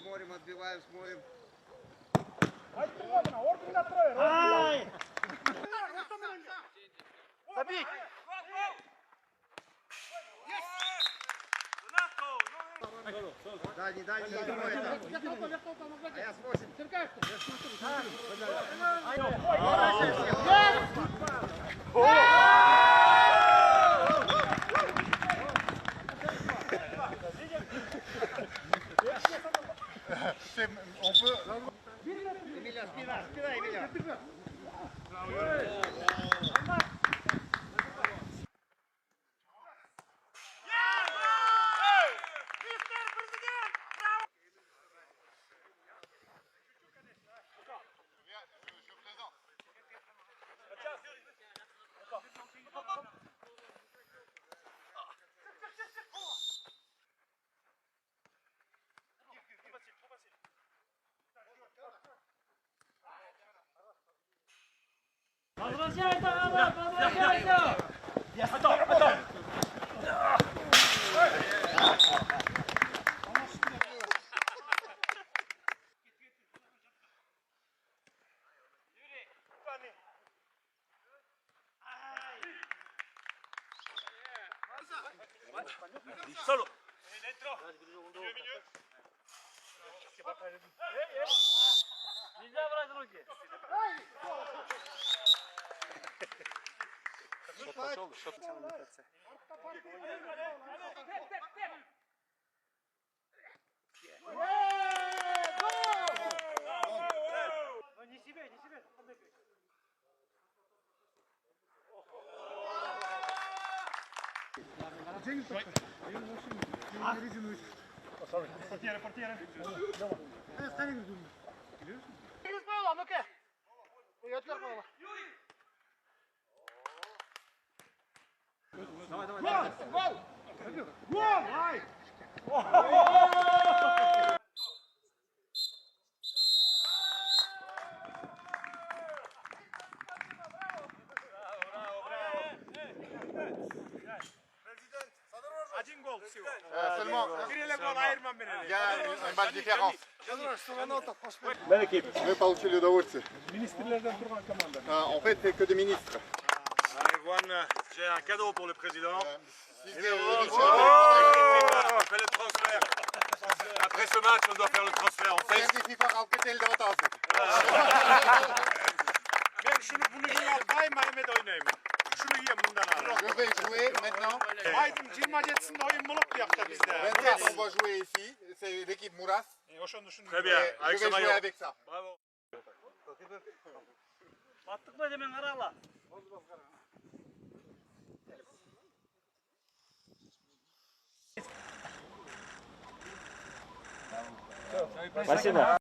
Смотрим, отбиваем, смотрим. Забить! Дальний, дальний, а я с 8. On peut. Эмиля, спина, Эмиля. Solo. Seulement, il y a une balle différence. Мы получили удовольствие. En fait, c'est que des ministres. J'ai un cadeau pour le président. Après On fait le transfert. Après ce match, on doit faire le transfert. On fait. Ben şunu bunu yiyip Mehmet oynayayım. Şunu yiyeyim bundan abi. Je vais jouer maintenant. Aydın 27'sinde oyun bulup yaptı bizde. 27, on va jouer ici. C'est l'équipe Mouras. Très bien. Et Avec je ce vais jouer maillot. avec ça. Bravo. Battık mı demin kararla? Спасибо.